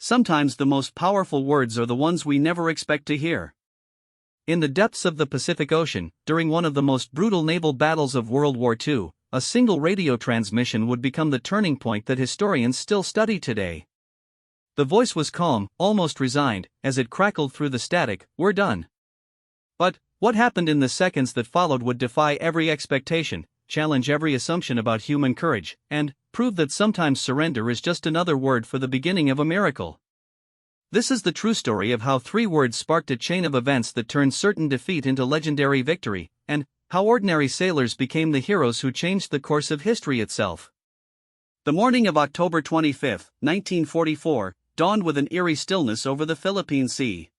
sometimes the most powerful words are the ones we never expect to hear. In the depths of the Pacific Ocean, during one of the most brutal naval battles of World War II, a single radio transmission would become the turning point that historians still study today. The voice was calm, almost resigned, as it crackled through the static, "We're done." But what happened in the seconds that followed would defy every expectation, challenge every assumption about human courage, and prove that sometimes surrender is just another word for the beginning of a miracle. This is the true story of how 3 words sparked a chain of events that turned certain defeat into legendary victory, and how ordinary sailors became the heroes who changed the course of history itself. The morning of October 25, 1944, dawned with an eerie stillness over the Philippine Sea.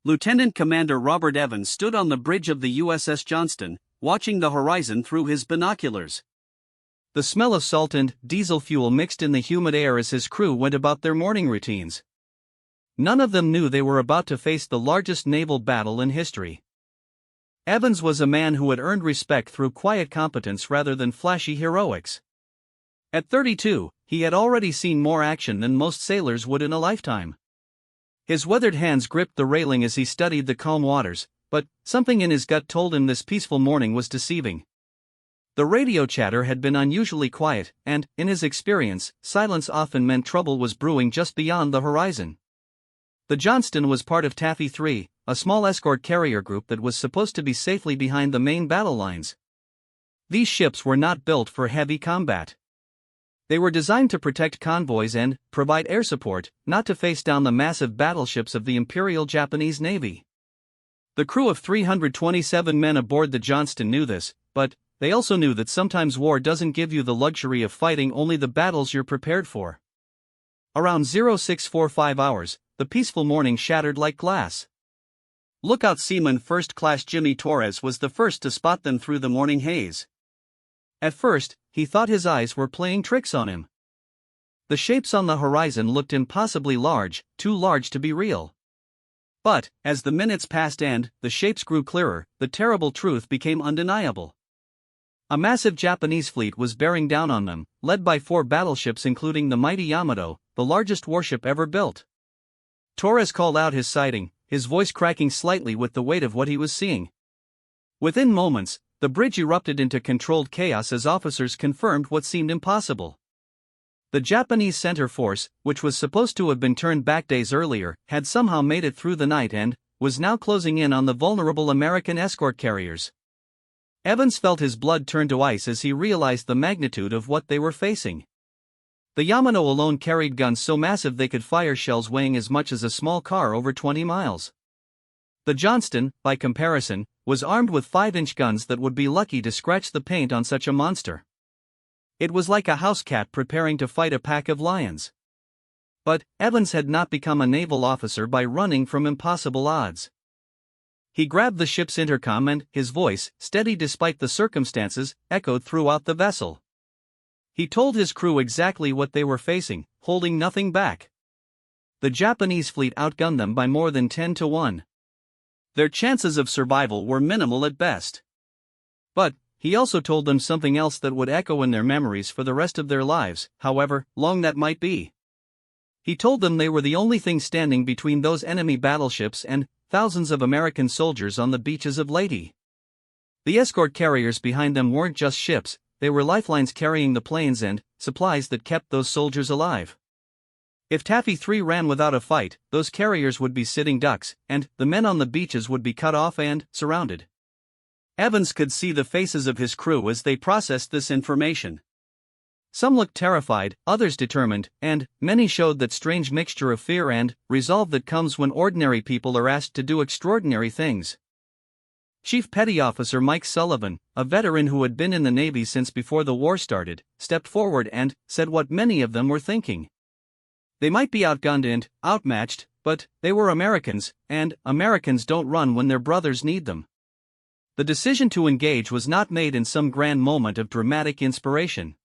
Lieutenant Commander Robert Evans stood on the bridge of the USS Johnston, watching the horizon through his binoculars. The smell of salt and diesel fuel mixed in the humid air as his crew went about their morning routines. None of them knew they were about to face the largest naval battle in history. Evans was a man who had earned respect through quiet competence rather than flashy heroics. At 32, he had already seen more action than most sailors would in a lifetime. His weathered hands gripped the railing as he studied the calm waters, but something in his gut told him this peaceful morning was deceiving. The radio chatter had been unusually quiet, and, in his experience, silence often meant trouble was brewing just beyond the horizon. The Johnston was part of Taffy 3, a small escort carrier group that was supposed to be safely behind the main battle lines. These ships were not built for heavy combat. They were designed to protect convoys and provide air support, not to face down the massive battleships of the Imperial Japanese Navy. The crew of 327 men aboard the Johnston knew this, but they also knew that sometimes war doesn't give you the luxury of fighting only the battles you're prepared for. Around 0645 hours, the peaceful morning shattered like glass. Lookout Seaman First Class Jimmy Torres was the first to spot them through the morning haze. At first, he thought his eyes were playing tricks on him. The shapes on the horizon looked impossibly large, too large to be real. But, as the minutes passed and the shapes grew clearer, the terrible truth became undeniable. A massive Japanese fleet was bearing down on them, led by 4 battleships including the mighty Yamato, the largest warship ever built. Torres called out his sighting, his voice cracking slightly with the weight of what he was seeing. Within moments, the bridge erupted into controlled chaos as officers confirmed what seemed impossible. The Japanese center force, which was supposed to have been turned back days earlier, had somehow made it through the night and was now closing in on the vulnerable American escort carriers. Evans felt his blood turn to ice as he realized the magnitude of what they were facing. The Yamato alone carried guns so massive they could fire shells weighing as much as a small car over 20 miles. The Johnston, by comparison, was armed with 5-inch guns that would be lucky to scratch the paint on such a monster. It was like a house cat preparing to fight a pack of lions. But Evans had not become a naval officer by running from impossible odds. He grabbed the ship's intercom and his voice, steady despite the circumstances, echoed throughout the vessel. He told his crew exactly what they were facing, holding nothing back. The Japanese fleet outgunned them by more than 10 to 1. Their chances of survival were minimal at best. But he also told them something else that would echo in their memories for the rest of their lives, however long that might be. He told them they were the only thing standing between those enemy battleships and thousands of American soldiers on the beaches of Leyte. The escort carriers behind them weren't just ships, they were lifelines carrying the planes and supplies that kept those soldiers alive. If Taffy 3 ran without a fight, those carriers would be sitting ducks, and the men on the beaches would be cut off and surrounded. Evans could see the faces of his crew as they processed this information. Some looked terrified, others determined, and many showed that strange mixture of fear and resolve that comes when ordinary people are asked to do extraordinary things. Chief Petty Officer Mike Sullivan, a veteran who had been in the Navy since before the war started, stepped forward and said what many of them were thinking. They might be outgunned and outmatched, but they were Americans, and Americans don't run when their brothers need them. The decision to engage was not made in some grand moment of dramatic inspiration.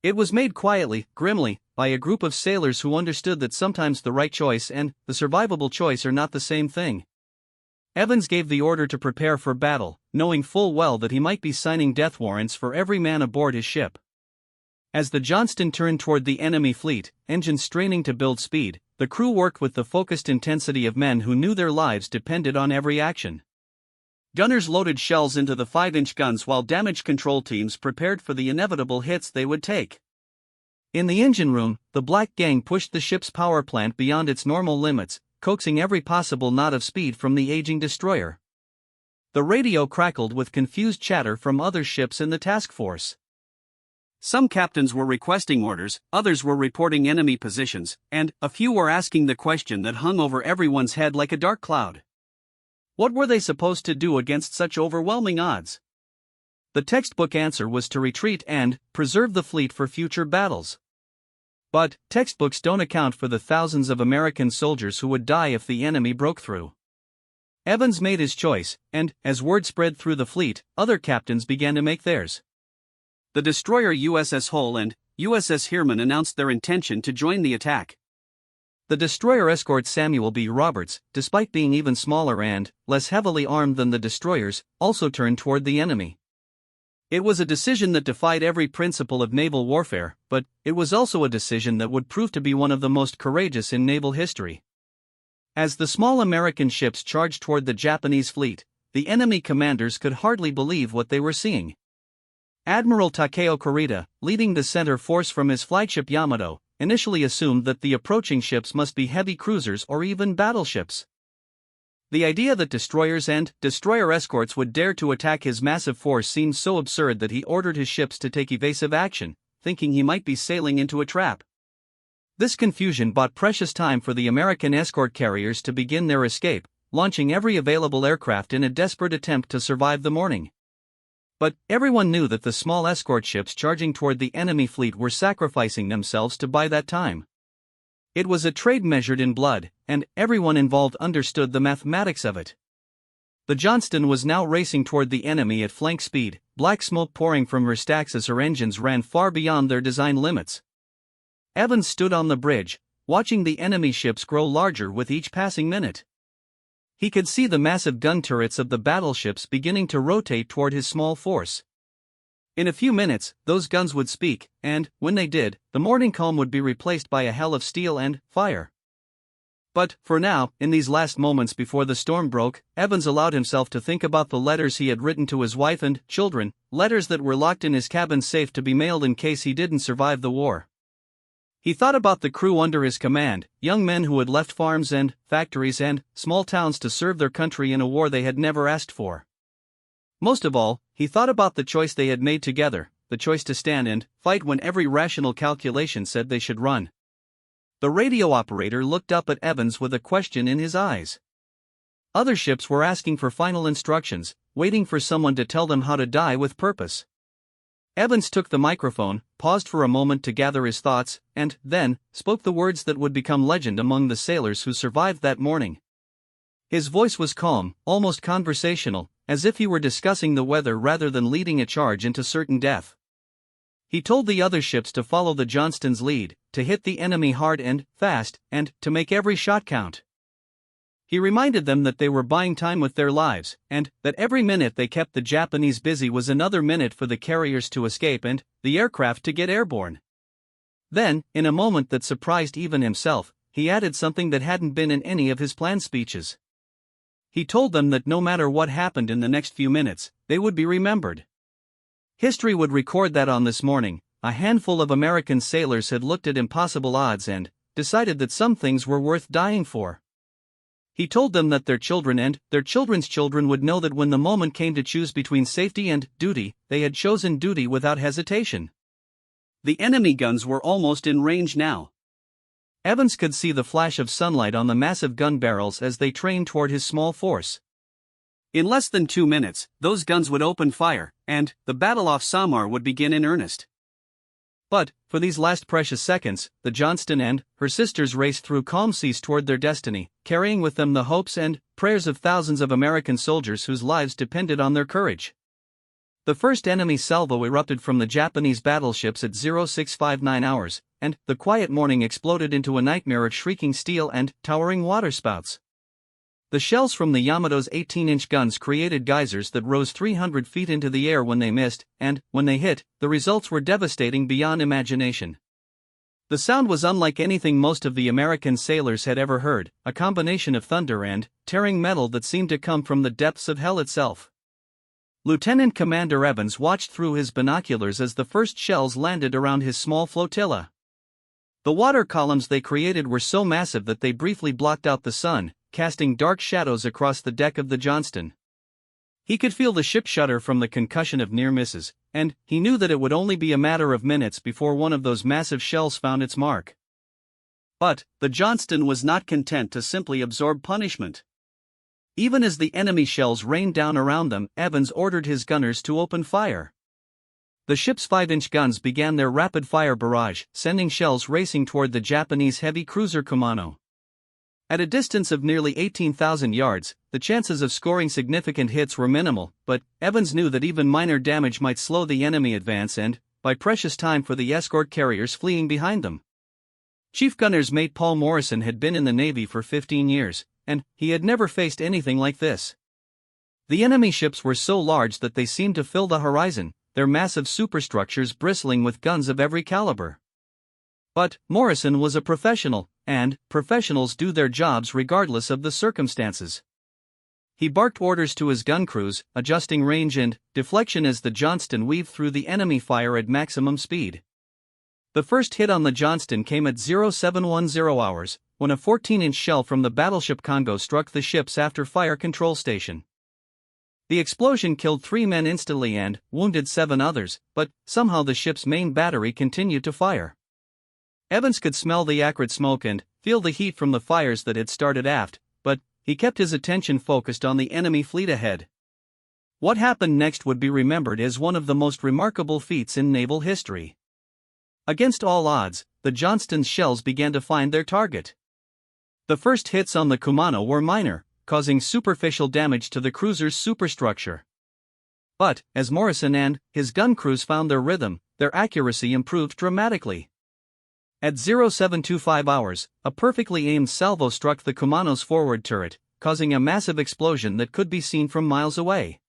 It was made quietly, grimly, by a group of sailors who understood that sometimes the right choice and the survivable choice are not the same thing. Evans gave the order to prepare for battle, knowing full well that he might be signing death warrants for every man aboard his ship. As the Johnston turned toward the enemy fleet, engines straining to build speed, the crew worked with the focused intensity of men who knew their lives depended on every action. Gunners loaded shells into the 5-inch guns while damage control teams prepared for the inevitable hits they would take. In the engine room, the Black Gang pushed the ship's power plant beyond its normal limits, coaxing every possible knot of speed from the aging destroyer. The radio crackled with confused chatter from other ships in the task force. Some captains were requesting orders, others were reporting enemy positions, and a few were asking the question that hung over everyone's head like a dark cloud. What were they supposed to do against such overwhelming odds? The textbook answer was to retreat and preserve the fleet for future battles. But textbooks don't account for the thousands of American soldiers who would die if the enemy broke through. Evans made his choice, and as word spread through the fleet, other captains began to make theirs. The destroyer USS Hull and USS Heermann announced their intention to join the attack. The destroyer escort Samuel B. Roberts, despite being even smaller and less heavily armed than the destroyers, also turned toward the enemy. It was a decision that defied every principle of naval warfare, but it was also a decision that would prove to be one of the most courageous in naval history. As the small American ships charged toward the Japanese fleet, the enemy commanders could hardly believe what they were seeing. Admiral Takeo Kurita, leading the center force from his flagship Yamato, initially assumed that the approaching ships must be heavy cruisers or even battleships. The idea that destroyers and destroyer escorts would dare to attack his massive force seemed so absurd that he ordered his ships to take evasive action, thinking he might be sailing into a trap. This confusion bought precious time for the American escort carriers to begin their escape, launching every available aircraft in a desperate attempt to survive the morning. But everyone knew that the small escort ships charging toward the enemy fleet were sacrificing themselves to buy that time. It was a trade measured in blood, and everyone involved understood the mathematics of it. The Johnston was now racing toward the enemy at flank speed, black smoke pouring from her stacks as her engines ran far beyond their design limits. Evans stood on the bridge, watching the enemy ships grow larger with each passing minute. He could see the massive gun turrets of the battleships beginning to rotate toward his small force. In a few minutes, those guns would speak, and, when they did, the morning calm would be replaced by a hell of steel and fire. But, for now, in these last moments before the storm broke, Evans allowed himself to think about the letters he had written to his wife and children, letters that were locked in his cabin safe to be mailed in case he didn't survive the war. He thought about the crew under his command, young men who had left farms and factories and small towns to serve their country in a war they had never asked for. Most of all, he thought about the choice they had made together, the choice to stand and fight when every rational calculation said they should run. The radio operator looked up at Evans with a question in his eyes. Other ships were asking for final instructions, waiting for someone to tell them how to die with purpose. Evans took the microphone, paused for a moment to gather his thoughts, and then spoke the words that would become legend among the sailors who survived that morning. His voice was calm, almost conversational, as if he were discussing the weather rather than leading a charge into certain death. He told the other ships to follow the Johnston's lead, to hit the enemy hard and fast, and to make every shot count. He reminded them that they were buying time with their lives, and that every minute they kept the Japanese busy was another minute for the carriers to escape and the aircraft to get airborne. Then, in a moment that surprised even himself, he added something that hadn't been in any of his planned speeches. He told them that no matter what happened in the next few minutes, they would be remembered. History would record that on this morning, a handful of American sailors had looked at impossible odds and decided that some things were worth dying for. He told them that their children and their children's children would know that when the moment came to choose between safety and duty, they had chosen duty without hesitation. The enemy guns were almost in range now. Evans could see the flash of sunlight on the massive gun barrels as they trained toward his small force. In less than 2 minutes, those guns would open fire, and the battle off Samar would begin in earnest. But, for these last precious seconds, the Johnston and her sisters raced through calm seas toward their destiny, carrying with them the hopes and prayers of thousands of American soldiers whose lives depended on their courage. The first enemy salvo erupted from the Japanese battleships at 0659 hours, and the quiet morning exploded into a nightmare of shrieking steel and towering waterspouts. The shells from the Yamato's 18-inch guns created geysers that rose 300 feet into the air when they missed, and, when they hit, the results were devastating beyond imagination. The sound was unlike anything most of the American sailors had ever heard, a combination of thunder and tearing metal that seemed to come from the depths of hell itself. Lieutenant Commander Evans watched through his binoculars as the first shells landed around his small flotilla. The water columns they created were so massive that they briefly blocked out the sun, casting dark shadows across the deck of the Johnston. He could feel the ship shudder from the concussion of near misses, and he knew that it would only be a matter of minutes before one of those massive shells found its mark. But the Johnston was not content to simply absorb punishment. Even as the enemy shells rained down around them, Evans ordered his gunners to open fire. The ship's 5-inch guns began their rapid-fire barrage, sending shells racing toward the Japanese heavy cruiser Kumano. At a distance of nearly 18,000 yards, the chances of scoring significant hits were minimal, but Evans knew that even minor damage might slow the enemy advance and buy precious time for the escort carriers fleeing behind them. Chief Gunner's mate Paul Morrison had been in the Navy for 15 years, and he had never faced anything like this. The enemy ships were so large that they seemed to fill the horizon, their massive superstructures bristling with guns of every caliber. But Morrison was a professional, and professionals do their jobs regardless of the circumstances. He barked orders to his gun crews, adjusting range and deflection as the Johnston weaved through the enemy fire at maximum speed. The first hit on the Johnston came at 0710 hours, when a 14-inch shell from the battleship Congo struck the ship's after-fire control station. The explosion killed 3 men instantly and wounded 7 others, but somehow the ship's main battery continued to fire. Evans could smell the acrid smoke and feel the heat from the fires that had started aft, but he kept his attention focused on the enemy fleet ahead. What happened next would be remembered as one of the most remarkable feats in naval history. Against all odds, the Johnston's shells began to find their target. The first hits on the Kumano were minor, causing superficial damage to the cruiser's superstructure. But, as Morrison and his gun crews found their rhythm, their accuracy improved dramatically. At 0725 hours, a perfectly aimed salvo struck the Kumano's forward turret, causing a massive explosion that could be seen from miles away.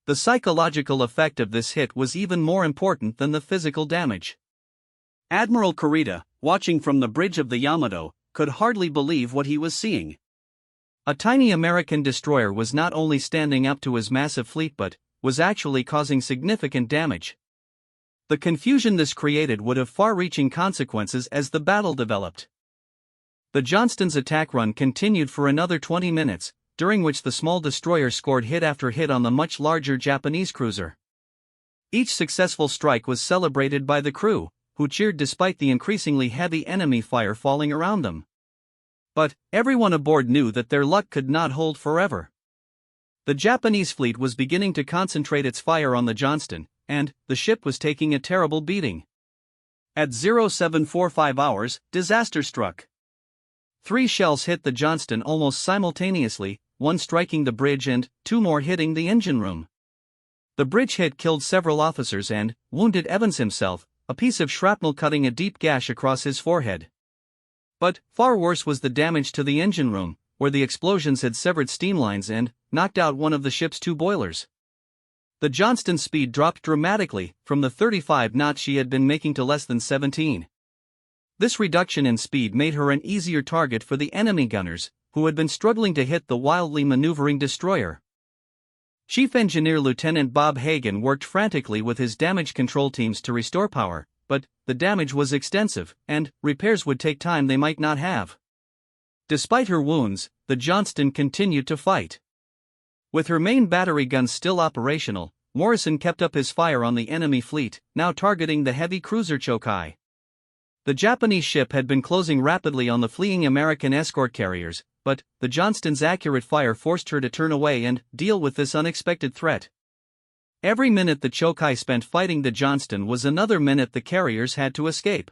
The psychological effect of this hit was even more important than the physical damage. Admiral Kurita, watching from the bridge of the Yamato, could hardly believe what he was seeing. A tiny American destroyer was not only standing up to his massive fleet but was actually causing significant damage. The confusion this created would have far-reaching consequences as the battle developed. The Johnston's attack run continued for another 20 minutes, during which the small destroyer scored hit after hit on the much larger Japanese cruiser. Each successful strike was celebrated by the crew, who cheered despite the increasingly heavy enemy fire falling around them. But everyone aboard knew that their luck could not hold forever. The Japanese fleet was beginning to concentrate its fire on the Johnston, and the ship was taking a terrible beating. At 0745 hours, disaster struck. 3 shells hit the Johnston almost simultaneously, 1 striking the bridge and 2 more hitting the engine room. The bridge hit killed several officers and wounded Evans himself, a piece of shrapnel cutting a deep gash across his forehead. But far worse was the damage to the engine room, where the explosions had severed steam lines and knocked out one of the ship's 2 boilers. The Johnston's speed dropped dramatically, from the 35 knots she had been making to less than 17. This reduction in speed made her an easier target for the enemy gunners, who had been struggling to hit the wildly maneuvering destroyer. Chief Engineer Lieutenant Bob Hagan worked frantically with his damage control teams to restore power, but the damage was extensive, and repairs would take time they might not have. Despite her wounds, the Johnston continued to fight. With her main battery guns still operational, Morrison kept up his fire on the enemy fleet, now targeting the heavy cruiser Chokai. The Japanese ship had been closing rapidly on the fleeing American escort carriers, but the Johnston's accurate fire forced her to turn away and deal with this unexpected threat. Every minute the Chokai spent fighting the Johnston was another minute the carriers had to escape.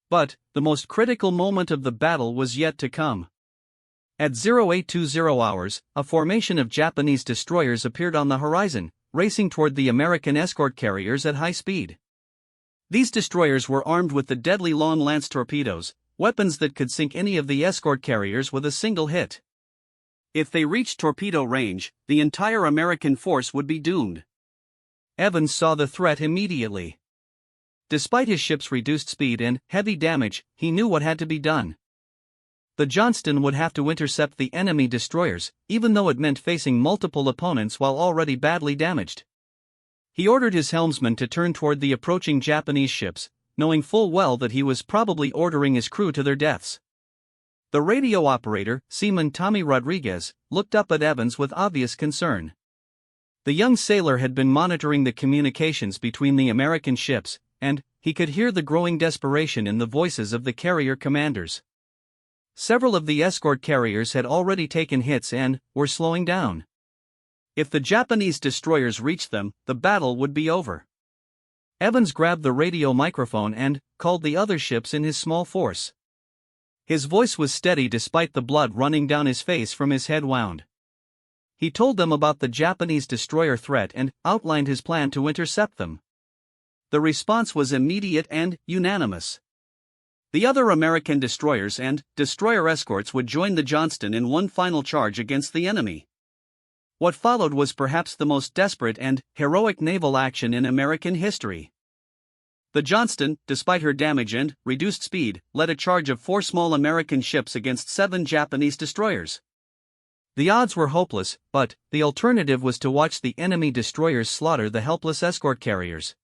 But the most critical moment of the battle was yet to come. At 0820 hours, a formation of Japanese destroyers appeared on the horizon, racing toward the American escort carriers at high speed. These destroyers were armed with the deadly long lance torpedoes, weapons that could sink any of the escort carriers with a single hit. If they reached torpedo range, the entire American force would be doomed. Evans saw the threat immediately. despite his ship's reduced speed and heavy damage, he knew what had to be done. The Johnston would have to intercept the enemy destroyers, even though it meant facing multiple opponents while already badly damaged. He ordered his helmsman to turn toward the approaching Japanese ships, knowing full well that he was probably ordering his crew to their deaths. The radio operator, Seaman Tommy Rodriguez, looked up at Evans with obvious concern. The young sailor had been monitoring the communications between the American ships, and he could hear the growing desperation in the voices of the carrier commanders. Several of the escort carriers had already taken hits and were slowing down. If the Japanese destroyers reached them, the battle would be over. Evans grabbed the radio microphone and called the other ships in his small force. His voice was steady despite the blood running down his face from his head wound. He told them about the Japanese destroyer threat and outlined his plan to intercept them. The response was immediate and unanimous. The other American destroyers and destroyer escorts would join the Johnston in one final charge against the enemy. What followed was perhaps the most desperate and heroic naval action in American history. The Johnston, despite her damage and reduced speed, led a charge of 4 small American ships against 7 Japanese destroyers. The odds were hopeless, but the alternative was to watch the enemy destroyers slaughter the helpless escort carriers.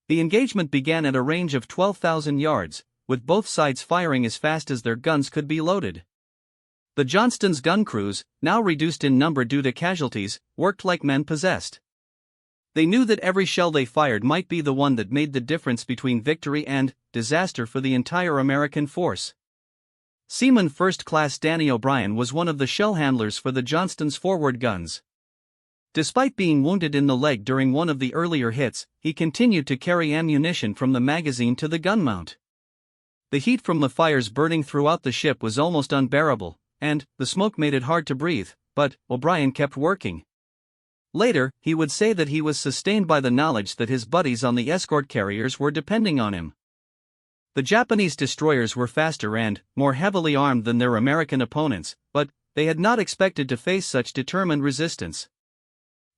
The engagement began at a range of 12,000 yards, with both sides firing as fast as their guns could be loaded. The Johnston's gun crews, now reduced in number due to casualties, worked like men possessed. They knew that every shell they fired might be the one that made the difference between victory and disaster for the entire American force. Seaman First Class Danny O'Brien was one of the shell handlers for the Johnston's forward guns. Despite being wounded in the leg during one of the earlier hits, he continued to carry ammunition from the magazine to the gun mount. The heat from the fires burning throughout the ship was almost unbearable, and the smoke made it hard to breathe, but O'Brien kept working. Later, he would say that he was sustained by the knowledge that his buddies on the escort carriers were depending on him. The Japanese destroyers were faster and more heavily armed than their American opponents, but they had not expected to face such determined resistance.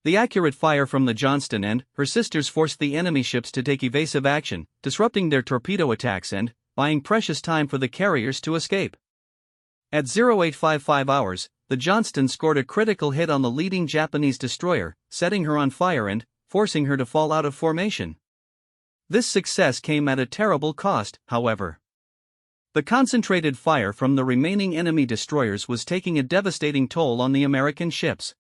The accurate fire from the Johnston and her sisters forced the enemy ships to take evasive action, disrupting their torpedo attacks and buying precious time for the carriers to escape. At 0855 hours, the Johnston scored a critical hit on the leading Japanese destroyer, setting her on fire and forcing her to fall out of formation. This success came at a terrible cost, however. The concentrated fire from the remaining enemy destroyers was taking a devastating toll on the American ships.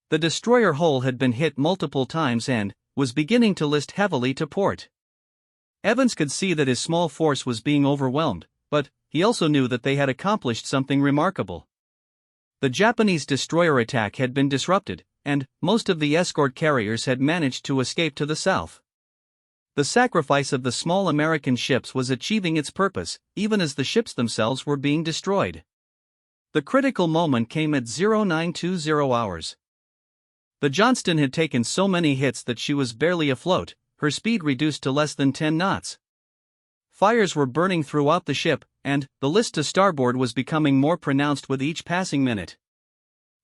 The destroyer hull had been hit multiple times and was beginning to list heavily to port. Evans could see that his small force was being overwhelmed, but he also knew that they had accomplished something remarkable. The Japanese destroyer attack had been disrupted, and most of the escort carriers had managed to escape to the south. The sacrifice of the small American ships was achieving its purpose, even as the ships themselves were being destroyed. The critical moment came at 0920 hours. The Johnston had taken so many hits that she was barely afloat, her speed reduced to less than 10 knots. Fires were burning throughout the ship, and the list to starboard was becoming more pronounced with each passing minute.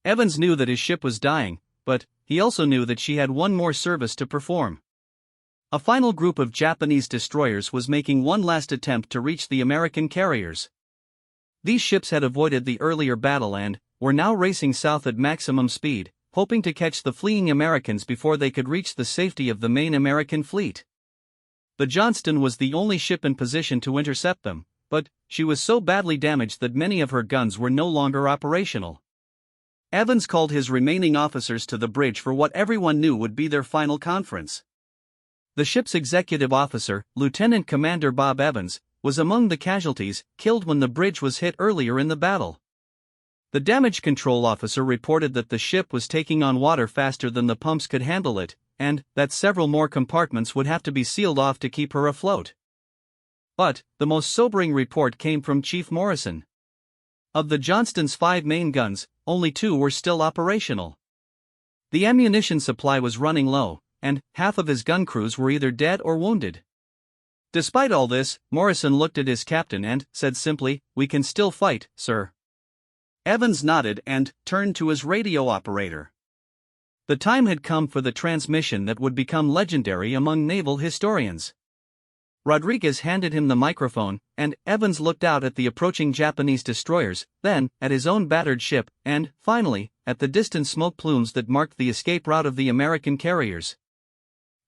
Evans knew that his ship was dying, but he also knew that she had one more service to perform. A final group of Japanese destroyers was making one last attempt to reach the American carriers. These ships had avoided the earlier battle and were now racing south at maximum speed, hoping to catch the fleeing Americans before they could reach the safety of the main American fleet. The Johnston was the only ship in position to intercept them, but she was so badly damaged that many of her guns were no longer operational. Evans called his remaining officers to the bridge for what everyone knew would be their final conference. The ship's executive officer, Lieutenant Commander Bob Evans, was among the casualties killed when the bridge was hit earlier in the battle. The damage control officer reported that the ship was taking on water faster than the pumps could handle it, and that several more compartments would have to be sealed off to keep her afloat. But the most sobering report came from Chief Morrison. Of the Johnston's 5 main guns, only 2 were still operational. The ammunition supply was running low, and half of his gun crews were either dead or wounded. Despite all this, Morrison looked at his captain and said simply, "We can still fight, sir." Evans nodded and turned to his radio operator. The time had come for the transmission that would become legendary among naval historians. Rodriguez handed him the microphone, and Evans looked out at the approaching Japanese destroyers, then at his own battered ship, and, finally, at the distant smoke plumes that marked the escape route of the American carriers.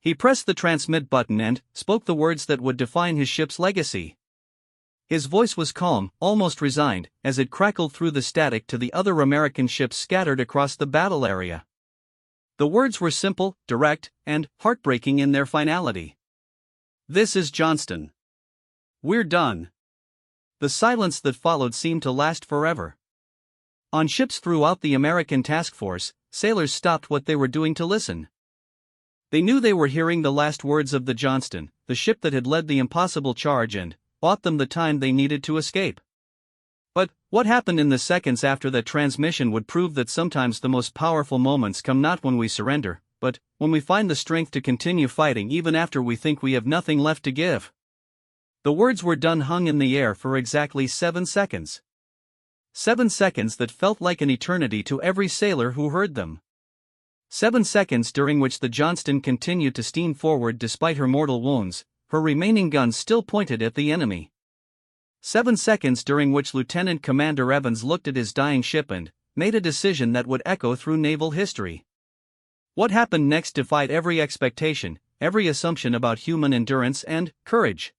He pressed the transmit button and spoke the words that would define his ship's legacy. His voice was calm, almost resigned, as it crackled through the static to the other American ships scattered across the battle area. The words were simple, direct, and heartbreaking in their finality. "This is Johnston. We're done." The silence that followed seemed to last forever. On ships throughout the American task force, sailors stopped what they were doing to listen. They knew they were hearing the last words of the Johnston, the ship that had led the impossible charge and bought them the time they needed to escape. But what happened in the seconds after that transmission would prove that sometimes the most powerful moments come not when we surrender, but when we find the strength to continue fighting even after we think we have nothing left to give. The words "were done" hung in the air for exactly 7 seconds. 7 seconds that felt like an eternity to every sailor who heard them. 7 seconds during which the Johnston continued to steam forward despite her mortal wounds, her remaining guns still pointed at the enemy. 7 seconds during which Lieutenant Commander Evans looked at his dying ship and made a decision that would echo through naval history. What happened next defied every expectation, every assumption about human endurance and courage.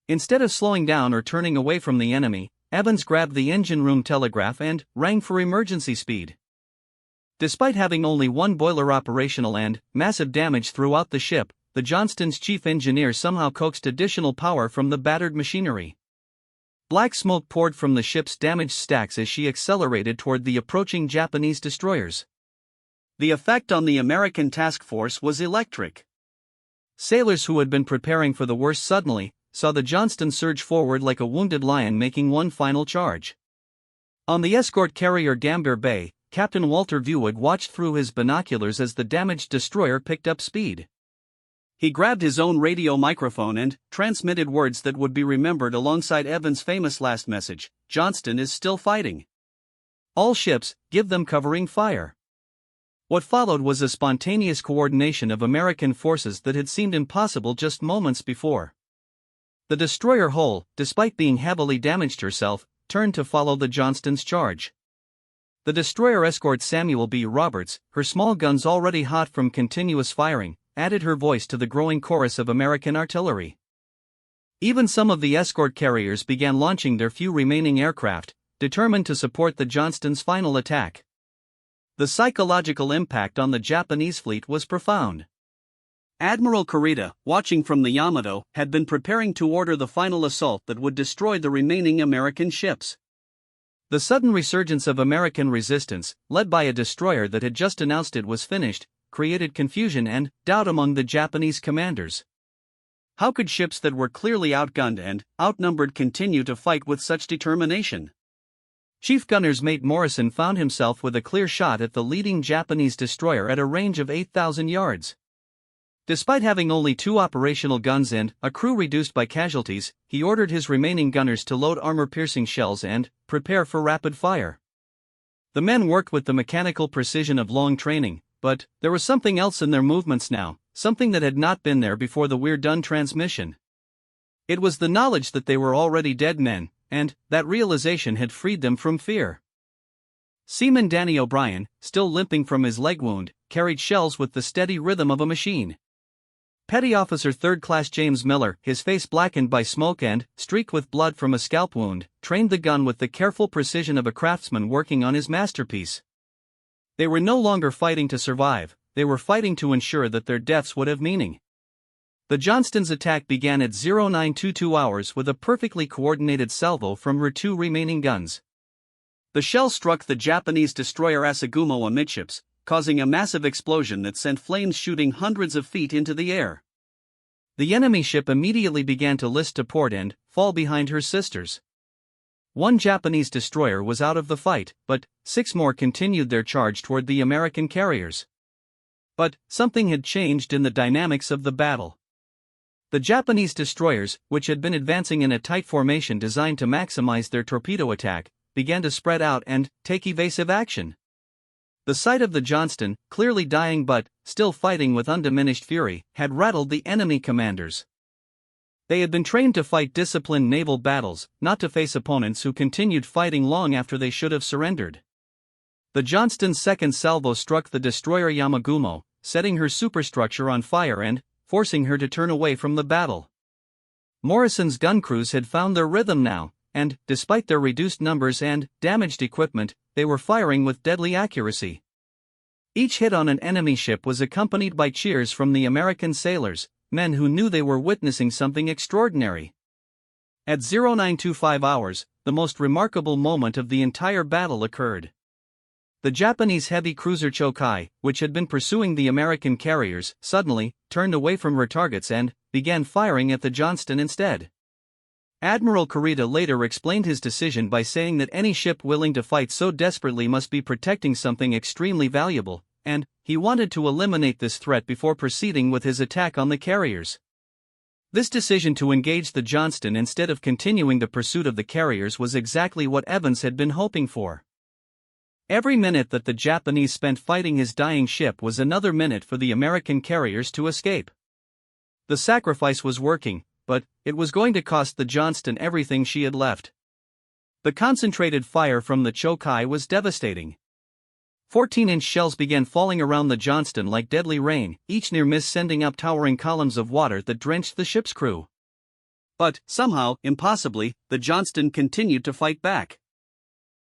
Instead of slowing down or turning away from the enemy, Evans grabbed the engine room telegraph and rang for emergency speed. Despite having only one boiler operational and massive damage throughout the ship, the Johnston's chief engineer somehow coaxed additional power from the battered machinery. Black smoke poured from the ship's damaged stacks as she accelerated toward the approaching Japanese destroyers. The effect on the American task force was electric. Sailors who had been preparing for the worst suddenly saw the Johnston surge forward like a wounded lion making one final charge. On the escort carrier Gambier Bay, Captain Walter Viewwood watched through his binoculars as the damaged destroyer picked up speed. He grabbed his own radio microphone and transmitted words that would be remembered alongside Evans' famous last message: "Johnston is still fighting. All ships, give them covering fire." What followed was a spontaneous coordination of American forces that had seemed impossible just moments before. The destroyer Hull, despite being heavily damaged herself, turned to follow the Johnston's charge. The destroyer escort Samuel B. Roberts, her small guns already hot from continuous firing, added her voice to the growing chorus of American artillery. Even some of the escort carriers began launching their few remaining aircraft, determined to support the Johnston's final attack. The psychological impact on the Japanese fleet was profound. Admiral Kurita, watching from the Yamato, had been preparing to order the final assault that would destroy the remaining American ships. The sudden resurgence of American resistance, led by a destroyer that had just announced it was finished, created confusion and doubt among the Japanese commanders. How could ships that were clearly outgunned and outnumbered continue to fight with such determination? Chief Gunner's Mate Morrison found himself with a clear shot at the leading Japanese destroyer at a range of 8,000 yards. Despite having only 2 operational guns and a crew reduced by casualties, he ordered his remaining gunners to load armor-piercing shells and prepare for rapid fire. The men worked with the mechanical precision of long training, but there was something else in their movements now, something that had not been there before the "we're done" transmission. It was the knowledge that they were already dead men, and that realization had freed them from fear. Seaman Danny O'Brien, still limping from his leg wound, carried shells with the steady rhythm of a machine. Petty Officer 3rd Class James Miller, his face blackened by smoke and streaked with blood from a scalp wound, trained the gun with the careful precision of a craftsman working on his masterpiece. They were no longer fighting to survive, they were fighting to ensure that their deaths would have meaning. The Johnston's attack began at 0922 hours with a perfectly coordinated salvo from her 2 remaining guns. The shell struck the Japanese destroyer Asagumo amidships, causing a massive explosion that sent flames shooting hundreds of feet into the air. The enemy ship immediately began to list to port and fall behind her sisters. 1 Japanese destroyer was out of the fight, but 6 more continued their charge toward the American carriers. But something had changed in the dynamics of the battle. The Japanese destroyers, which had been advancing in a tight formation designed to maximize their torpedo attack, began to spread out and take evasive action. The sight of the Johnston, clearly dying but still fighting with undiminished fury, had rattled the enemy commanders. They had been trained to fight disciplined naval battles, not to face opponents who continued fighting long after they should have surrendered. The Johnston's second salvo struck the destroyer Yamagumo, setting her superstructure on fire and forcing her to turn away from the battle. Morrison's gun crews had found their rhythm now, and, despite their reduced numbers and damaged equipment, they were firing with deadly accuracy. Each hit on an enemy ship was accompanied by cheers from the American sailors, men who knew they were witnessing something extraordinary. At 0925 hours, the most remarkable moment of the entire battle occurred. The Japanese heavy cruiser Chokai, which had been pursuing the American carriers, suddenly turned away from her targets and began firing at the Johnston instead. Admiral Kurita later explained his decision by saying that any ship willing to fight so desperately must be protecting something extremely valuable, and he wanted to eliminate this threat before proceeding with his attack on the carriers. This decision to engage the Johnston instead of continuing the pursuit of the carriers was exactly what Evans had been hoping for. Every minute that the Japanese spent fighting his dying ship was another minute for the American carriers to escape. The sacrifice was working, but it was going to cost the Johnston everything she had left. The concentrated fire from the Chokai was devastating. 14-inch shells began falling around the Johnston like deadly rain, each near miss sending up towering columns of water that drenched the ship's crew. But, somehow, impossibly, the Johnston continued to fight back.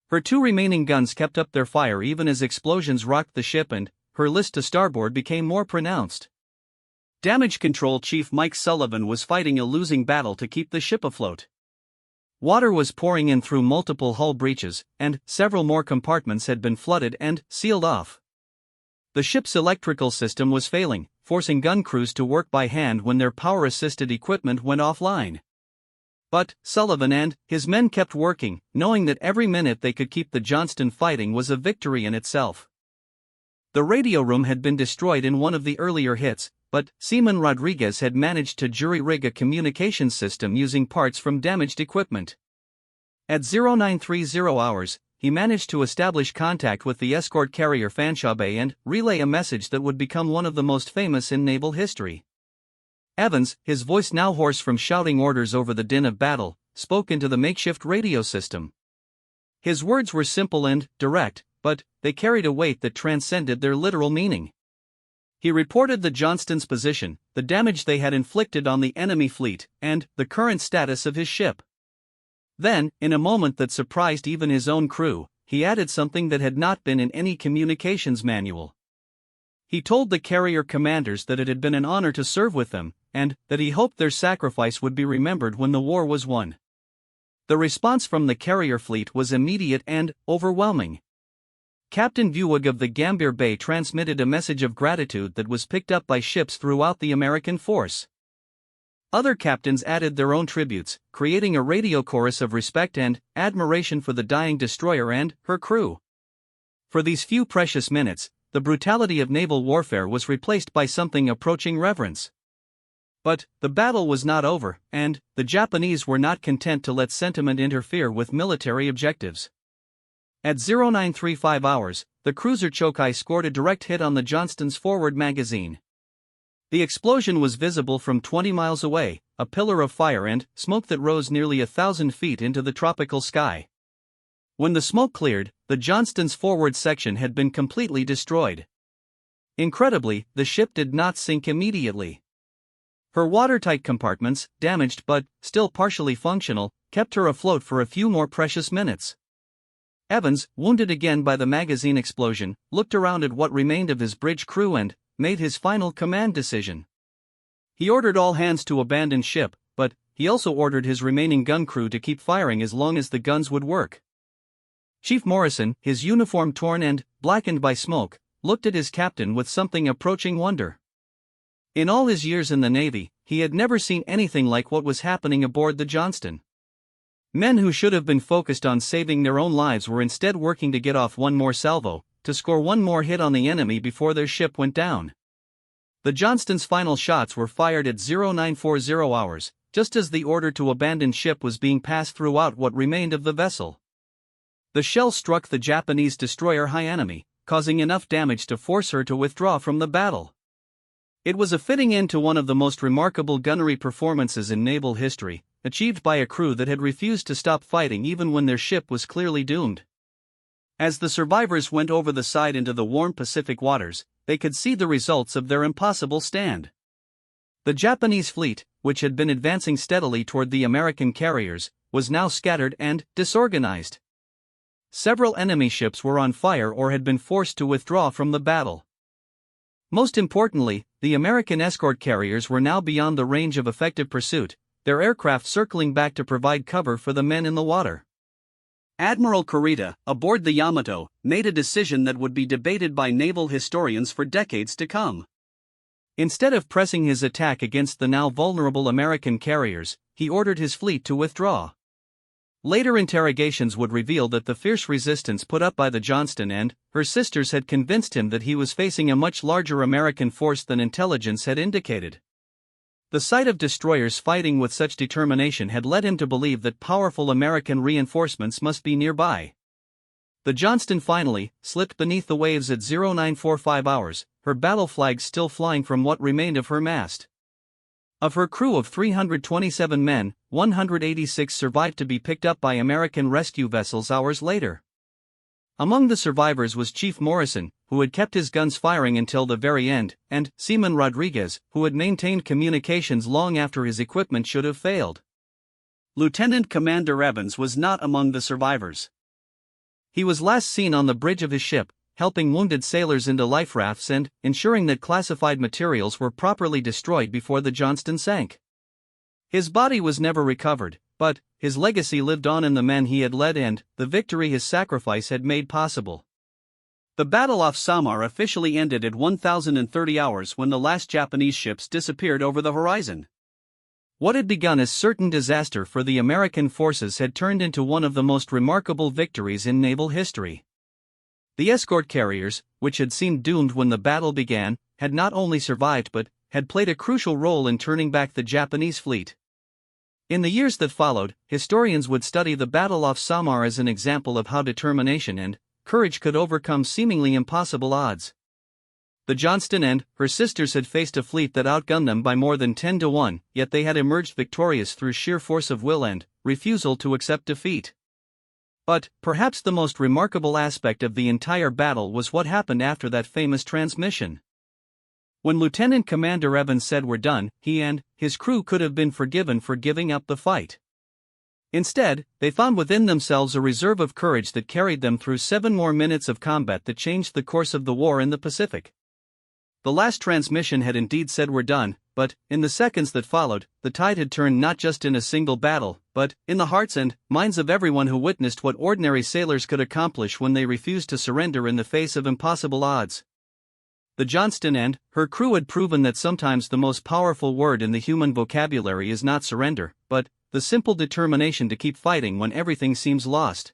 Her two remaining guns kept up their fire even as explosions rocked the ship and her list to starboard became more pronounced. Damage Control Chief Mike Sullivan was fighting a losing battle to keep the ship afloat. Water was pouring in through multiple hull breaches, and several more compartments had been flooded and sealed off. The ship's electrical system was failing, forcing gun crews to work by hand when their power-assisted equipment went offline. But Sullivan and his men kept working, knowing that every minute they could keep the Johnston fighting was a victory in itself. The radio room had been destroyed in one of the earlier hits, but Seaman Rodriguez had managed to jury-rig a communications system using parts from damaged equipment. At 0930 hours, he managed to establish contact with the escort carrier Fanshawe and relay a message that would become one of the most famous in naval history. Evans, his voice now hoarse from shouting orders over the din of battle, spoke into the makeshift radio system. His words were simple and direct, but they carried a weight that transcended their literal meaning. He reported the Johnston's position, the damage they had inflicted on the enemy fleet, and the current status of his ship. Then, in a moment that surprised even his own crew, he added something that had not been in any communications manual. He told the carrier commanders that it had been an honor to serve with them, and that he hoped their sacrifice would be remembered when the war was won. The response from the carrier fleet was immediate and overwhelming. Captain Buwig of the Gambier Bay transmitted a message of gratitude that was picked up by ships throughout the American force. Other captains added their own tributes, creating a radio chorus of respect and admiration for the dying destroyer and her crew. For these few precious minutes, the brutality of naval warfare was replaced by something approaching reverence. But the battle was not over, and the Japanese were not content to let sentiment interfere with military objectives. At 0935 hours, the cruiser Chokai scored a direct hit on the Johnston's forward magazine. The explosion was visible from 20 miles away, a pillar of fire and smoke that rose nearly 1,000 feet into the tropical sky. When the smoke cleared, the Johnston's forward section had been completely destroyed. Incredibly, the ship did not sink immediately. Her watertight compartments, damaged but still partially functional, kept her afloat for a few more precious minutes. Evans, wounded again by the magazine explosion, looked around at what remained of his bridge crew and made his final command decision. He ordered all hands to abandon ship, but he also ordered his remaining gun crew to keep firing as long as the guns would work. Chief Morrison, his uniform torn and blackened by smoke, looked at his captain with something approaching wonder. In all his years in the Navy, he had never seen anything like what was happening aboard the Johnston. Men who should have been focused on saving their own lives were instead working to get off one more salvo, to score one more hit on the enemy before their ship went down. The Johnston's final shots were fired at 0940 hours, just as the order to abandon ship was being passed throughout what remained of the vessel. The shell struck the Japanese destroyer Hyanami, causing enough damage to force her to withdraw from the battle. It was a fitting end to one of the most remarkable gunnery performances in naval history, achieved by a crew that had refused to stop fighting even when their ship was clearly doomed. As the survivors went over the side into the warm Pacific waters, they could see the results of their impossible stand. The Japanese fleet, which had been advancing steadily toward the American carriers, was now scattered and disorganized. Several enemy ships were on fire or had been forced to withdraw from the battle. Most importantly, the American escort carriers were now beyond the range of effective pursuit, their aircraft circling back to provide cover for the men in the water. Admiral Kurita, aboard the Yamato, made a decision that would be debated by naval historians for decades to come. Instead of pressing his attack against the now vulnerable American carriers, he ordered his fleet to withdraw. Later interrogations would reveal that the fierce resistance put up by the Johnston and her sisters had convinced him that he was facing a much larger American force than intelligence had indicated. The sight of destroyers fighting with such determination had led him to believe that powerful American reinforcements must be nearby. The Johnston finally slipped beneath the waves at 0945 hours, her battle flag still flying from what remained of her mast. Of her crew of 327 men, 186 survived to be picked up by American rescue vessels hours later. Among the survivors was Chief Morrison, who had kept his guns firing until the very end, and Seaman Rodriguez, who had maintained communications long after his equipment should have failed. Lieutenant Commander Evans was not among the survivors. He was last seen on the bridge of his ship, helping wounded sailors into life rafts and ensuring that classified materials were properly destroyed before the Johnston sank. His body was never recovered, but his legacy lived on in the men he had led and the victory his sacrifice had made possible. The battle off Samar officially ended at 1030 hours when the last Japanese ships disappeared over the horizon. What had begun as certain disaster for the American forces had turned into one of the most remarkable victories in naval history. The escort carriers, which had seemed doomed when the battle began, had not only survived but had played a crucial role in turning back the Japanese fleet. In the years that followed, historians would study the battle off Samar as an example of how determination and courage could overcome seemingly impossible odds. The Johnston and her sisters had faced a fleet that outgunned them by more than 10 to 1, yet they had emerged victorious through sheer force of will and refusal to accept defeat. But perhaps the most remarkable aspect of the entire battle was what happened after that famous transmission. When Lieutenant Commander Evans said "we're done," he and his crew could have been forgiven for giving up the fight. Instead, they found within themselves a reserve of courage that carried them through 7 more minutes of combat that changed the course of the war in the Pacific. The last transmission had indeed said "we're done," but in the seconds that followed, the tide had turned not just in a single battle, but in the hearts and minds of everyone who witnessed what ordinary sailors could accomplish when they refused to surrender in the face of impossible odds. The Johnston and her crew had proven that sometimes the most powerful word in the human vocabulary is not surrender, but the simple determination to keep fighting when everything seems lost.